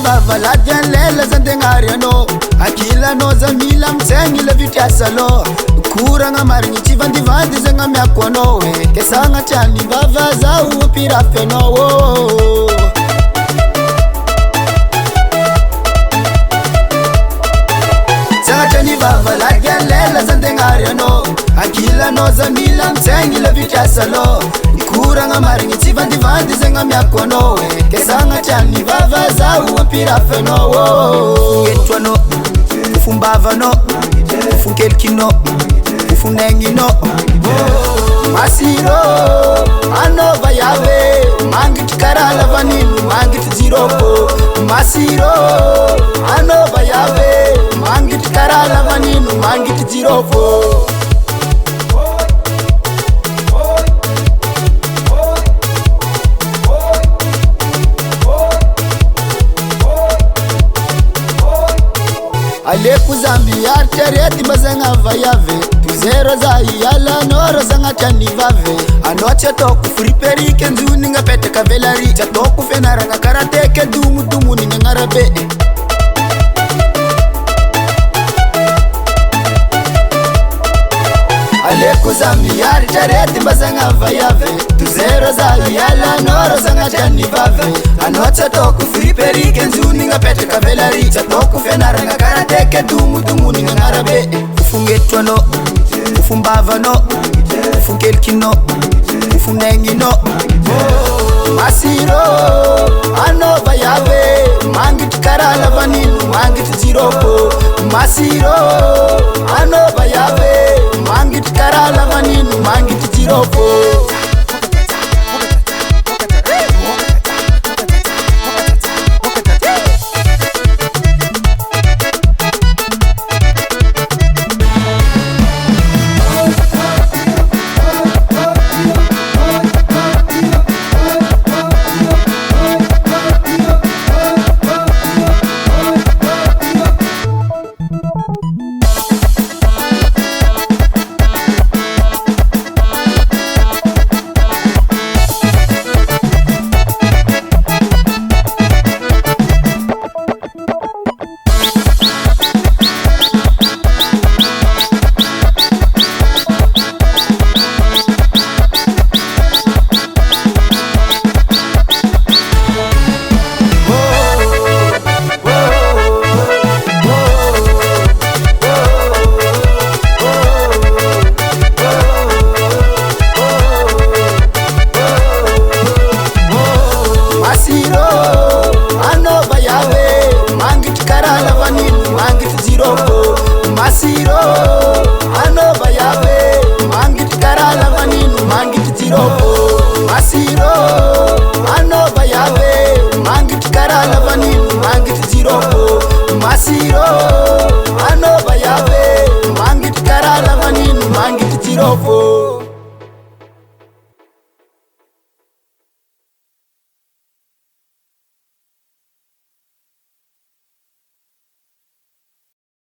vava la dianlela zandengariano akila no zamila mtsengile vityasalo kuranga maringi chivandivandi zenga myakwono kesanga chani vava za upirafeno chani vava la dianlela zandengariano akila no zamila mtsengile vityasalo kuranga maringi chivandivandi zenga myakwono kesanga chani vava za upirafeno getwano ufumbavano ufunkelkino ufunengino masiro anova yave mangitikarala vaninu mangitiziroko masiro anova yave mangitikarala vaninu mangitiziroko Aleku zambi artereti bazanga vayave tuzero za yala noro zanga chani vave anoche toku friperike nzuni nga pete kavelari cha toku fenara nga karateke dumu ni ngarabe Aleku zambi artereti bazanga vayave tuzero za yala noro zanga chani vave anoche toku friperike nzuni nga pete kavelari cha toku fenara nga karateke dumu ni ngarabe ufungetwano ufumbavano ufunkelkino ufunengino masiro anova yave mangitikarala vaninu mangitiziroko masiro anova yave mangitikarala vaninu mangitiziroko Masiro anova yave mangitikarala vaninu mangitiziroko masiro anova yave mangitikarala vaninu mangitiziroko masiro anova yave mangitikarala vaninu mangitiziroko